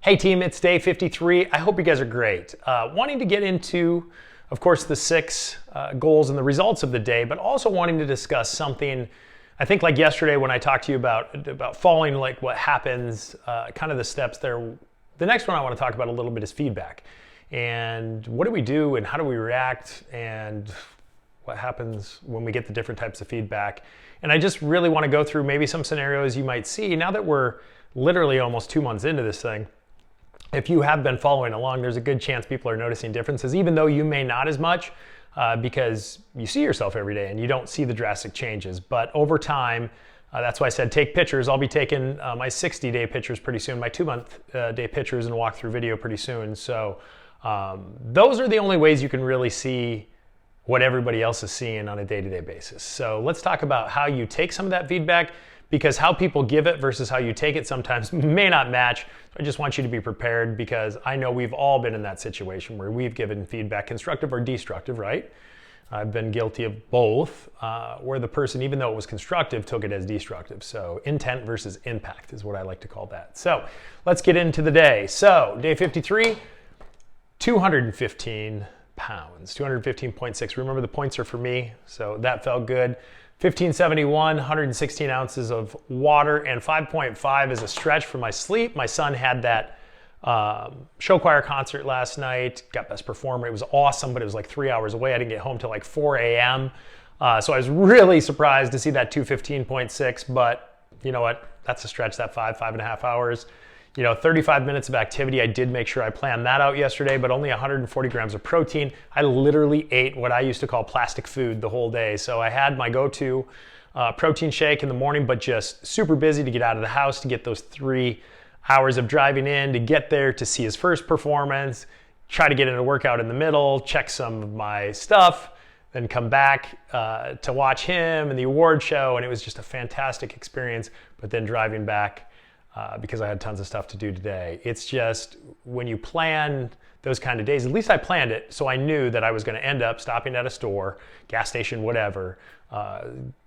Hey team, it's day 53. I hope you guys are great. Wanting to get into, of course, the 6 goals and the results of the day, but also wanting to discuss something, I think like yesterday when I talked to you about following, like what happens, kind of the steps there. The next one I want to talk about a little bit is feedback. And what do we do and how do we react and what happens when we get the different types of feedback. And I just really want to go through maybe some scenarios you might see now that we're literally almost 2 months into this thing. If you have been following along, there's a good chance people are noticing differences, even though you may not as much because you see yourself every day and you don't see the drastic changes. But over time, that's why I said take pictures. I'll be taking my 60-day pictures pretty soon, my 2-month day pictures and walkthrough video pretty soon. So those are the only ways you can really see what everybody else is seeing on a day-to-day basis. So let's talk about how you take some of that feedback, because how people give it versus how you take it sometimes may not match. I just want you to be prepared, because I know we've all been in that situation where we've given feedback, constructive or destructive, right? I've been guilty of both, where the person, even though it was constructive, took it as destructive. So intent versus impact is what I like to call that. So let's get into the day. So day 53, 215 pounds, 215.6. Remember, the points are for me, so that felt good. 1571, 116 ounces of water, and 5.5 is a stretch for my sleep. My son had that show choir concert last night, got best performer. It was awesome, but it was like 3 hours away. I didn't get home till like 4 a.m. So I was really surprised to see that 215.6, but you know what? That's a stretch, that 5.5 hours. 35 minutes of activity. I did make sure I planned that out yesterday, but only 140 grams of protein. I literally ate what I used to call plastic food the whole day. So I had my go-to protein shake in the morning, but just super busy to get out of the house, to get those 3 hours of driving in, to get there, to see his first performance, try to get in a workout in the middle, check some of my stuff, then come back to watch him and the award show. And it was just a fantastic experience, but then driving back, because I had tons of stuff to do today. It's just when you plan those kind of days, at least I planned it, so I knew that I was going to end up stopping at a store, gas station, whatever,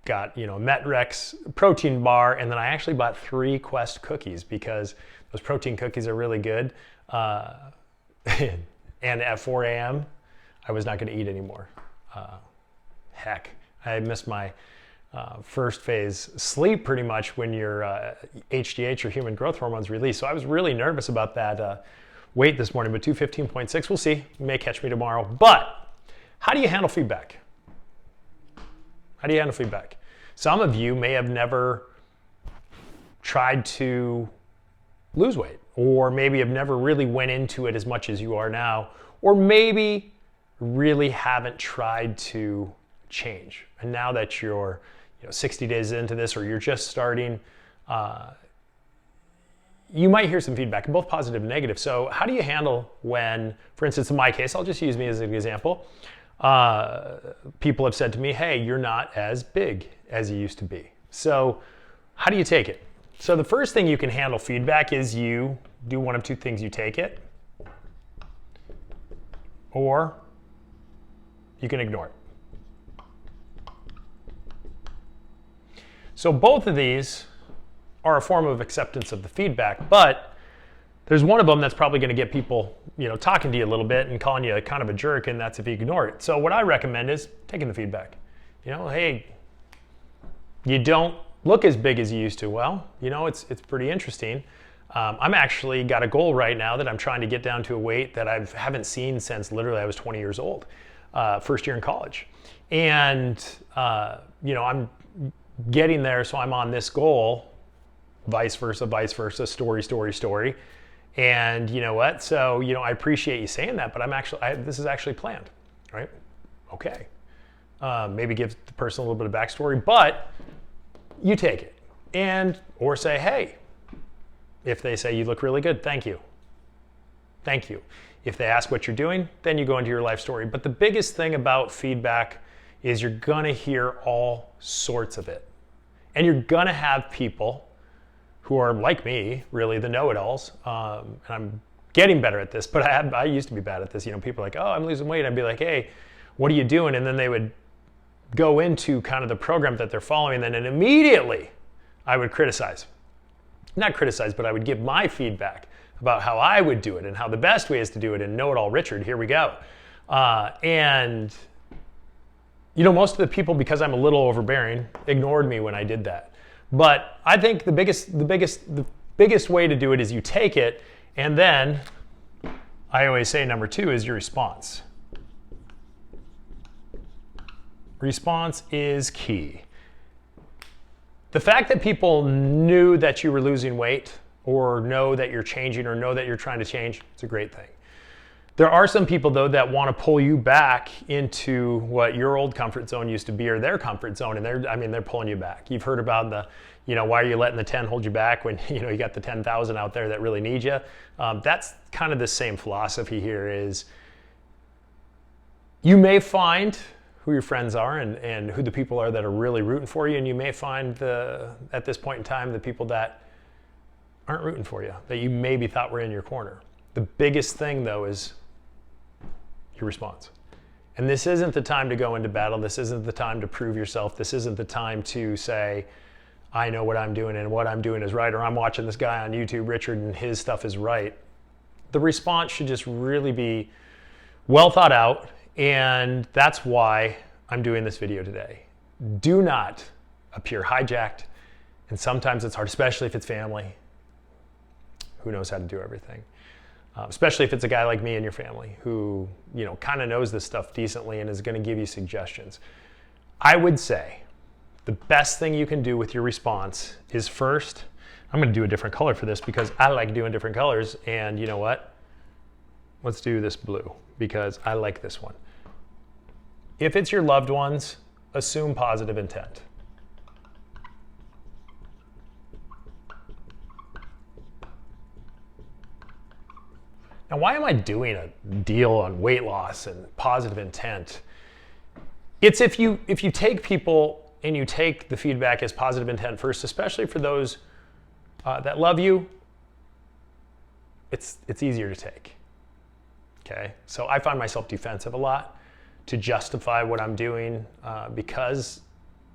got Met-Rex protein bar, and then I actually bought 3 Quest cookies because those protein cookies are really good. And at 4 a.m., I was not going to eat anymore. Heck, I missed my first phase sleep pretty much when your HGH or human growth hormones released. So I was really nervous about that weight this morning, but 215.6, we'll see. You may catch me tomorrow. But how do you handle feedback? How do you handle feedback? Some of you may have never tried to lose weight, or maybe have never really went into it as much as you are now, or maybe really haven't tried to change. And now that you're 60 days into this, or you're just starting, you might hear some feedback, both positive and negative. So how do you handle when, for instance, in my case, I'll just use me as an example. People have said to me, hey, you're not as big as you used to be. So how do you take it? So the first thing you can handle feedback is you do one of 2 things. You take it, or you can ignore it. So both of these are a form of acceptance of the feedback, but there's one of them that's probably going to get people, talking to you a little bit and calling you kind of a jerk, and that's if you ignore it. So what I recommend is taking the feedback. Hey, you don't look as big as you used to. Well, it's pretty interesting. I'm actually got a goal right now that I'm trying to get down to a weight that I haven't seen since literally I was 20 years old, first year in college. And, I'm getting there, so I'm on this goal, vice versa, story. And you know what? So, I appreciate you saying that, but this is actually planned, right? Okay. Maybe give the person a little bit of backstory, but you take it. Or say, hey, if they say you look really good, thank you. Thank you. If they ask what you're doing, then you go into your life story. But the biggest thing about feedback is you're gonna hear all sorts of it. And you're gonna have people who are like me, really the know-it-alls, and I'm getting better at this, but I used to be bad at this. People are like, oh, I'm losing weight. I'd be like, hey, what are you doing? And then they would go into kind of the program that they're following, and then immediately I would criticize. Not criticize, but I would give my feedback about how I would do it and how the best way is to do it, and know-it-all Richard, here we go. And you know, most of the people, because I'm a little overbearing, ignored me when I did that. But I think the biggest way to do it is you take it, and then I always say number 2 is your response. Response is key. The fact that people knew that you were losing weight, or know that you're changing, or know that you're trying to change, it's a great thing. There are some people, though, that want to pull you back into what your old comfort zone used to be, or their comfort zone, and they're pulling you back. You've heard about the, why are you letting the 10 hold you back when, you got the 10,000 out there that really need you? That's kind of the same philosophy here. Is you may find who your friends are and who the people are that are really rooting for you, and you may find at this point in time the people that aren't rooting for you, that you maybe thought were in your corner. The biggest thing, though, is your response. And this isn't the time to go into battle. This isn't the time to prove yourself. This isn't the time to say, I know what I'm doing and what I'm doing is right, or I'm watching this guy on YouTube, Richard, and his stuff is right. The response should just really be well thought out, and that's why I'm doing this video today. Do not appear hijacked, and sometimes it's hard, especially if it's family. Who knows how to do everything? Especially if it's a guy like me in your family who, kind of knows this stuff decently and is going to give you suggestions. I would say the best thing you can do with your response is, first, I'm going to do a different color for this because I like doing different colors, and you know what? Let's do this blue because I like this one. If it's your loved ones, assume positive intent. Now, why am I doing a deal on weight loss and positive intent? It's if you take people and you take the feedback as positive intent first, especially for those that love you, it's easier to take. Okay, so I find myself defensive a lot to justify what I'm doing because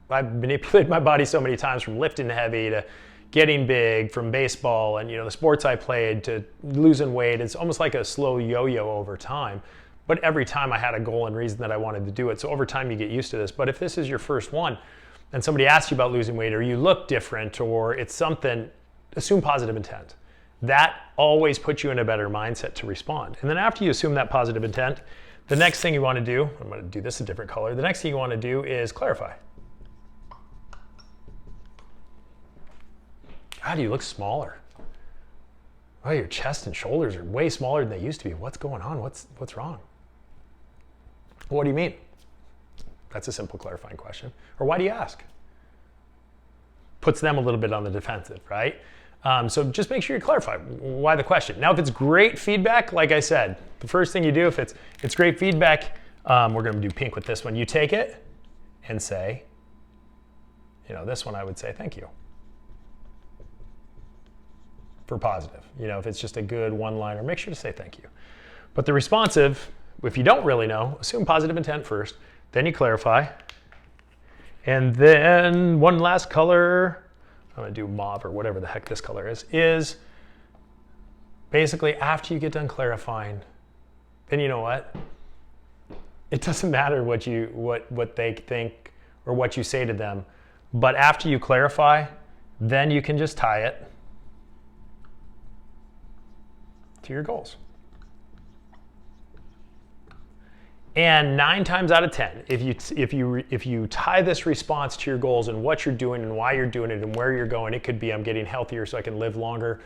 I've manipulated my body so many times, from lifting heavy to getting big, from baseball and the sports I played to losing weight. It's almost like a slow yo-yo over time. But every time I had a goal and reason that I wanted to do it. So over time you get used to this. But if this is your first one and somebody asks you about losing weight, or you look different, or it's something, assume positive intent. That always puts you in a better mindset to respond. And then after you assume that positive intent, the next thing you want to do, I'm going to do this a different color. The next thing you want to do is clarify. God, you look smaller. Oh, your chest and shoulders are way smaller than they used to be. What's going on? What's wrong? What do you mean? That's a simple clarifying question. Or why do you ask? Puts them a little bit on the defensive, right? So just make sure you clarify why the question. Now, if it's great feedback, like I said, the first thing you do, if it's great feedback, we're going to do pink with this one. You take it and say, this one I would say thank you. For positive. If it's just a good one-liner, make sure to say thank you. But the responsive, if you don't really know, assume positive intent first, then you clarify. And then one last color, I'm going to do mauve or whatever the heck this color is basically after you get done clarifying, then you know what? It doesn't matter what they think or what you say to them, but after you clarify, then you can just tie it to your goals. And 9 times out of 10, if you tie this response to your goals and what you're doing and why you're doing it and where you're going, it could be I'm getting healthier so I can live longer,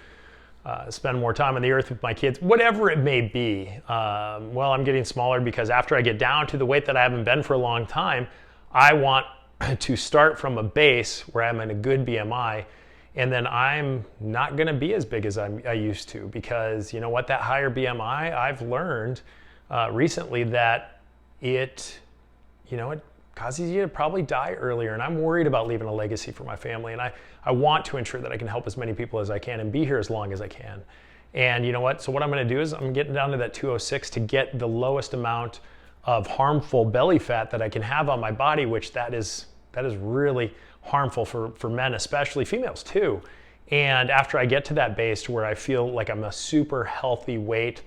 spend more time on the earth with my kids, whatever it may be. Well, I'm getting smaller because after I get down to the weight that I haven't been for a long time, I want to start from a base where I'm in a good BMI. And then I'm not going to be as big as I used to, because you know what, that higher BMI, I've learned recently that it causes you to probably die earlier. And I'm worried about leaving a legacy for my family. And I want to ensure that I can help as many people as I can and be here as long as I can. And you know what? So what I'm going to do is I'm getting down to that 206 to get the lowest amount of harmful belly fat that I can have on my body, which that is really harmful for men, especially females too. And after I get to that base to where I feel like I'm a super healthy weight,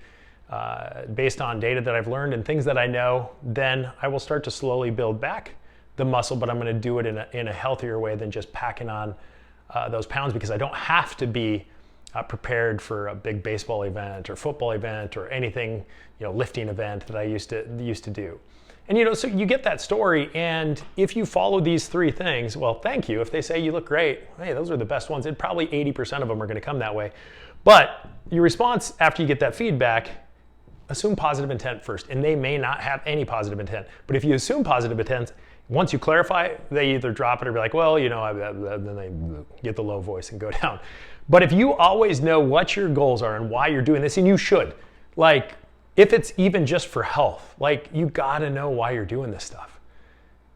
based on data that I've learned and things that I know, then I will start to slowly build back the muscle, but I'm going to do it in a healthier way than just packing on those pounds, because I don't have to be prepared for a big baseball event or football event or anything, lifting event that I used to do. And so you get that story, and if you follow these 3 things, well, thank you. If they say you look great, hey, those are the best ones. Probably 80% of them are going to come that way. But your response after you get that feedback, assume positive intent first, and they may not have any positive intent. But if you assume positive intent, once you clarify, they either drop it or be like, well, then they get the low voice and go down. But if you always know what your goals are and why you're doing this, and you should, like, if it's even just for health, like, you gotta know why you're doing this stuff.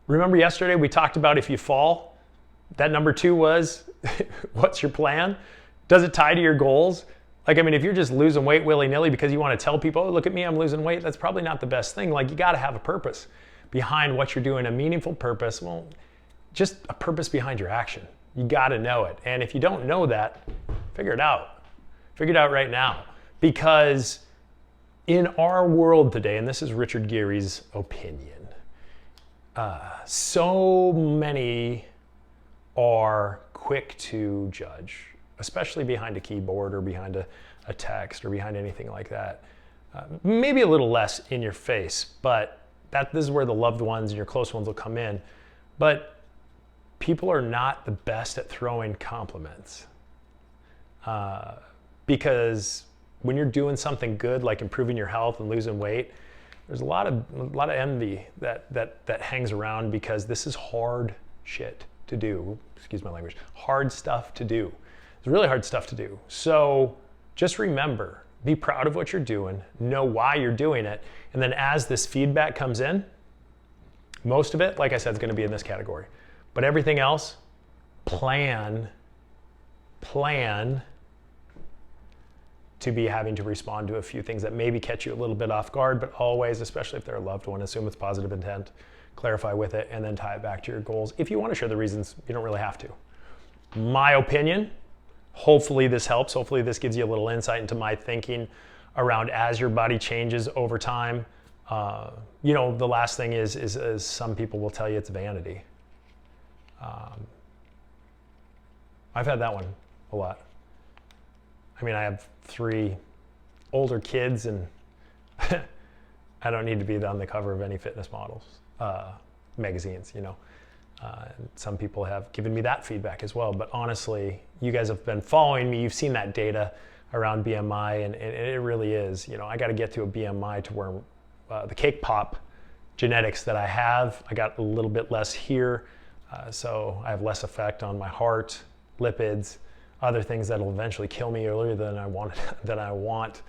Remember yesterday we talked about if you fall, that number 2 was, what's your plan? Does it tie to your goals? Like, if you're just losing weight willy-nilly because you want to tell people, oh, look at me, I'm losing weight, that's probably not the best thing. Like, you gotta have a purpose behind what you're doing, a meaningful purpose. Well, just a purpose behind your action. You gotta know it. And if you don't know that, figure it out. Figure it out right now. Because in our world today, and this is Richard Geary's opinion, so many are quick to judge, especially behind a keyboard or behind a text or behind anything like that. Maybe a little less in your face, but this is where the loved ones and your close ones will come in. But people are not the best at throwing compliments, because when you're doing something good, like improving your health and losing weight, there's a lot of envy that hangs around, because this is hard shit to do. Excuse my language. Hard stuff to do. It's really hard stuff to do. So just remember, be proud of what you're doing, know why you're doing it, and then as this feedback comes in, most of it, like I said, is going to be in this category. But everything else, plan to be having to respond to a few things that maybe catch you a little bit off guard, but always, especially if they're a loved one, assume it's positive intent, clarify with it, and then tie it back to your goals. If you want to share the reasons, you don't really have to. My opinion, hopefully this helps. Hopefully this gives you a little insight into my thinking around as your body changes over time. The last thing is some people will tell you it's vanity. I've had that one a lot. I have 3 older kids, and I don't need to be on the cover of any fitness models, magazines, Some people have given me that feedback as well. But honestly, you guys have been following me. You've seen that data around BMI, and it really is. I got to get to a BMI to where the cake pop genetics that I have, I got a little bit less here. So I have less effect on my heart, lipids, other things that'll eventually kill me earlier than I want.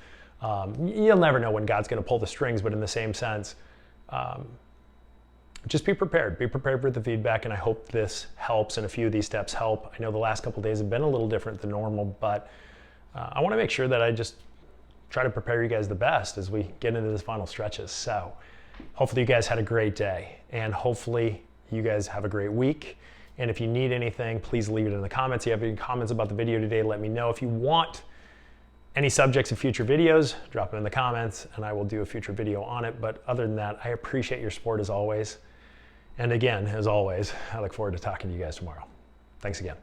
You'll never know when God's going to pull the strings, but in the same sense, just be prepared. Be prepared for the feedback, and I hope this helps and a few of these steps help. I know the last couple of days have been a little different than normal, but I want to make sure that I just try to prepare you guys the best as we get into this final stretches. So hopefully you guys had a great day, and hopefully you guys have a great week. And if you need anything, please leave it in the comments. If you have any comments about the video today, let me know. If you want any subjects of future videos, drop them in the comments and I will do a future video on it. But other than that, I appreciate your support as always. And again, as always, I look forward to talking to you guys tomorrow. Thanks again.